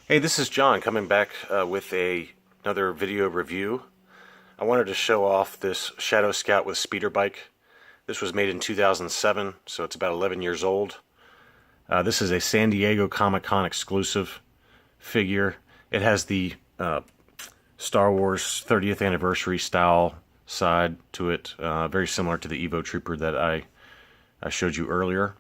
Hey, this is John coming back with another video review. I wanted to show off this Shadow Scout with speeder bike. This was made in 2007, so it's about 11 years old. This is a San Diego Comic-Con exclusive figure. It has the Star Wars 30th anniversary style side to it, very similar to the Evo Trooper that I showed you earlier.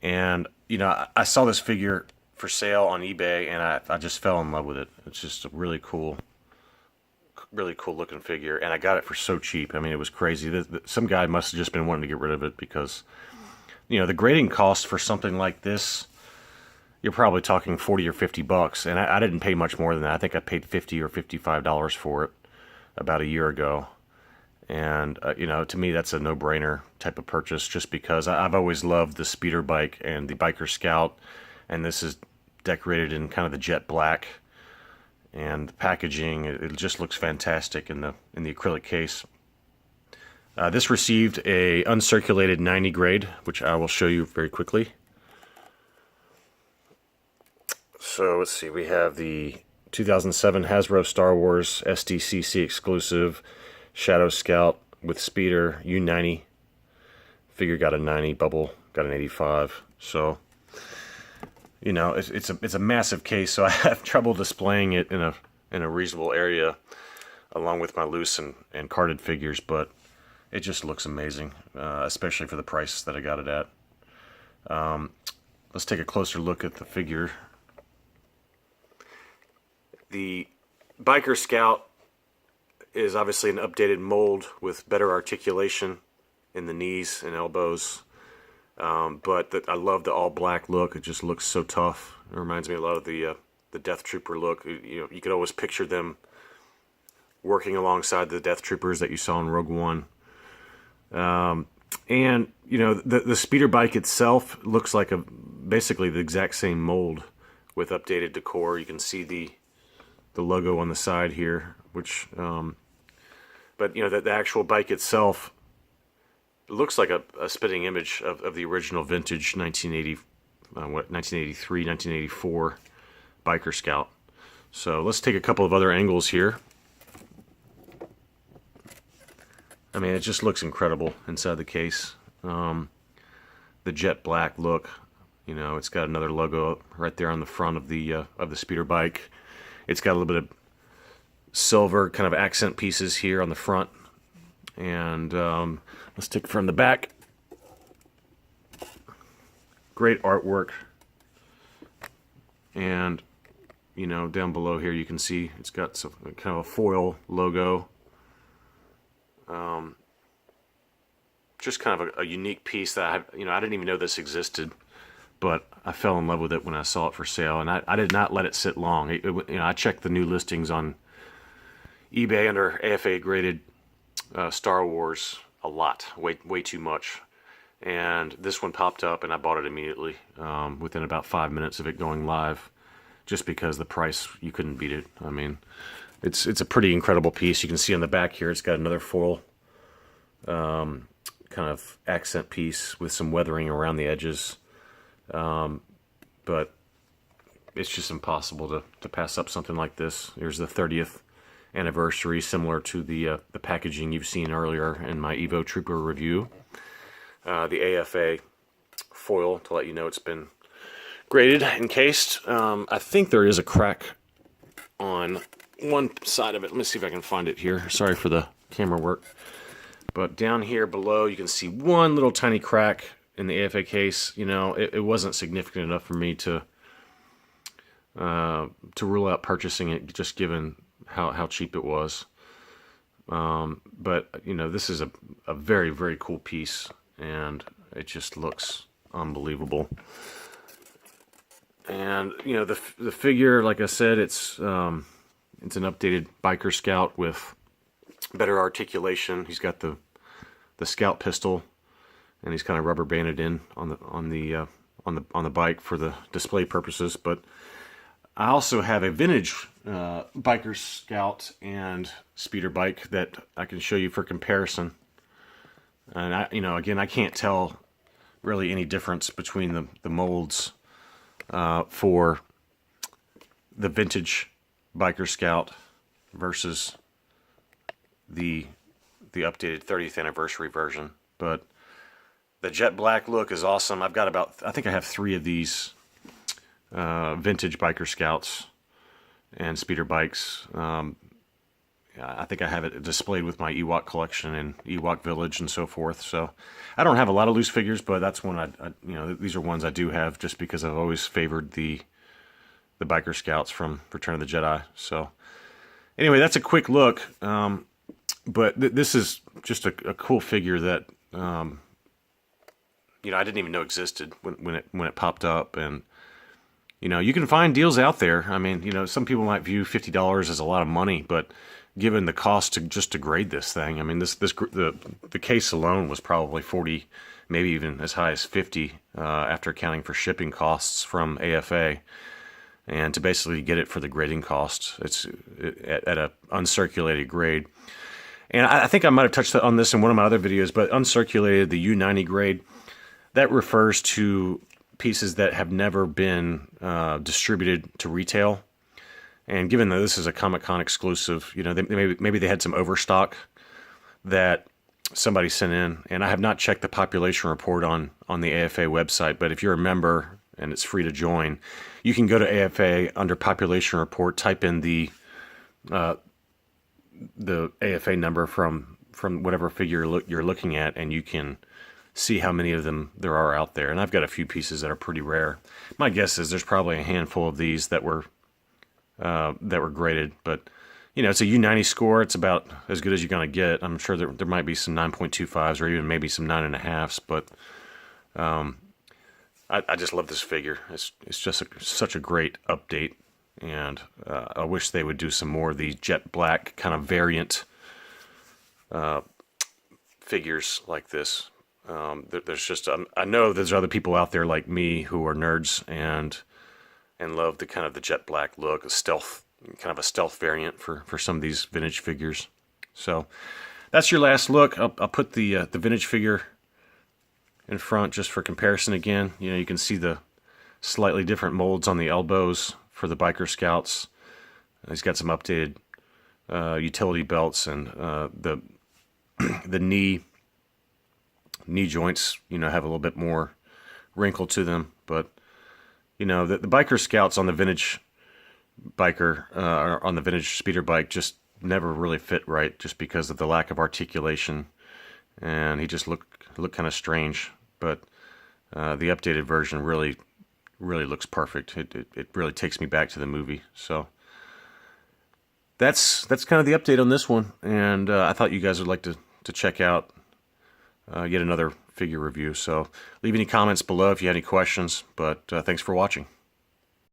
And, you know, I saw this figure for sale on eBay, and I just fell in love with it. It's just a really cool looking figure, and I got it for so cheap. I mean, it was crazy. Some guy must have just been wanting to get rid of it because, you know, the grading cost for something like this, you're probably talking 40 or 50 bucks, and I didn't pay much more than that. I think I paid $50 or $55 for it about a year ago. And, you know, to me, that's a no-brainer type of purchase just because I've always loved the speeder bike and the Biker Scout, and this is decorated in kind of the jet black, and the packaging, it just looks fantastic in the acrylic case. This received a uncirculated 90 grade, which I will show you very quickly. So let's see, we have the 2007 Hasbro Star Wars SDCC exclusive Shadow Scout with speeder U90. Figure got a 90, bubble got an 85. So, you know, it's a massive case, so I have trouble displaying it in a reasonable area along with my loose and carded figures, but it just looks amazing, especially for the price that I got it at. Let's take a closer look at the figure. The Biker Scout is obviously an updated mold with better articulation in the knees and elbows. But I love the all-black look. It just looks so tough. It reminds me a lot of the Death Trooper look. You know, you could always picture them working alongside the Death Troopers that you saw in Rogue One. And you know, the speeder bike itself looks like basically the exact same mold with updated decor. You can see the logo on the side here, which, but you know, the actual bike itself looks like a spitting image of the original vintage 1983, 1984 Biker Scout. So let's take a couple of other angles here. I mean, it just looks incredible inside the case. The jet black look, you know, it's got another logo right there on the front of the speeder bike. It's got a little bit of silver kind of accent pieces here on the front. And let's take it from the back. Great artwork. And, you know, down below here you can see it's got some kind of a foil logo. Just kind of a unique piece that I didn't even know this existed, but I fell in love with it when I saw it for sale, and I did not let it sit long. You know, I checked the new listings on eBay under AFA graded Star Wars a lot, way too much, and this one popped up and I bought it immediately within about 5 minutes of it going live, just because the price, you couldn't beat it. I mean, it's a pretty incredible piece. You can see on the back here it's got another foil kind of accent piece with some weathering around the edges, but it's just impossible to pass up something like this. Here's the 30th anniversary, similar to the packaging you've seen earlier in my Evo Trooper review. The AFA foil to let you know it's been graded, encased. I think there is a crack on one side of it. Let me see if I can find it here. Sorry for the camera work. But down here below you can see one little tiny crack in the AFA case. You know, it wasn't significant enough for me to rule out purchasing it, just given how cheap it was. But you know, this is a very, very cool piece, and it just looks unbelievable. And you know, the figure, like I said, it's an updated Biker Scout with better articulation. He's got the Scout pistol, and he's kind of rubber banded in on the bike for the display purposes. But I also have a vintage Biker Scout and speeder bike that I can show you for comparison. And you know, again, I can't tell really any difference between the molds for the vintage Biker Scout versus the updated 30th anniversary version. But the jet black look is awesome. I've got I think I have 3 of these vintage Biker Scouts and speeder bikes. I think I have it displayed with my Ewok collection and Ewok Village and so forth. So I don't have a lot of loose figures, but that's one these are ones I do have just because I've always favored the Biker Scouts from Return of the Jedi. So anyway, that's a quick look. But this is just a cool figure that I didn't even know existed when it popped up. And you can find deals out there. I mean, some people might view $50 as a lot of money, but given the cost to grade this thing, I mean, the case alone was probably 40, maybe even as high as 50 after accounting for shipping costs from AFA. And to basically get it for the grading costs, it's at a uncirculated grade. And I think I might have touched on this in one of my other videos, but uncirculated, the U90 grade, that refers to pieces that have never been distributed to retail. And given that this is a Comic-Con exclusive, maybe they had some overstock that somebody sent in. And I have not checked the population report on the AFA website, but if you're a member and it's free to join, you can go to AFA under population report, type in the AFA number from whatever figure you're looking at, and you can see how many of them there are out there. And I've got a few pieces that are pretty rare. My guess is there's probably a handful of these that were graded, but it's a U90 score. It's about as good as you're going to get. I'm sure there might be some 9.25s or even maybe some 9.5s, but I just love this figure. It's just such a great update, and I wish they would do some more of these jet black kind of variant figures like this. There's just I know there's other people out there like me who are nerds and love the jet black look, a stealth variant for some of these vintage figures. So that's your last look. I'll put the vintage figure in front just for comparison again. You can see the slightly different molds on the elbows for the Biker Scouts. He's got some updated utility belts, and the knee joints have a little bit more wrinkle to them, but the Biker Scouts on the vintage biker on the vintage speeder bike just never really fit right, just because of the lack of articulation, and he just looked kind of strange. But the updated version really looks perfect. It really takes me back to the movie. So that's kind of the update on this one, and I thought you guys would like to check out yet another figure review. So leave any comments below if you have any questions, but thanks for watching.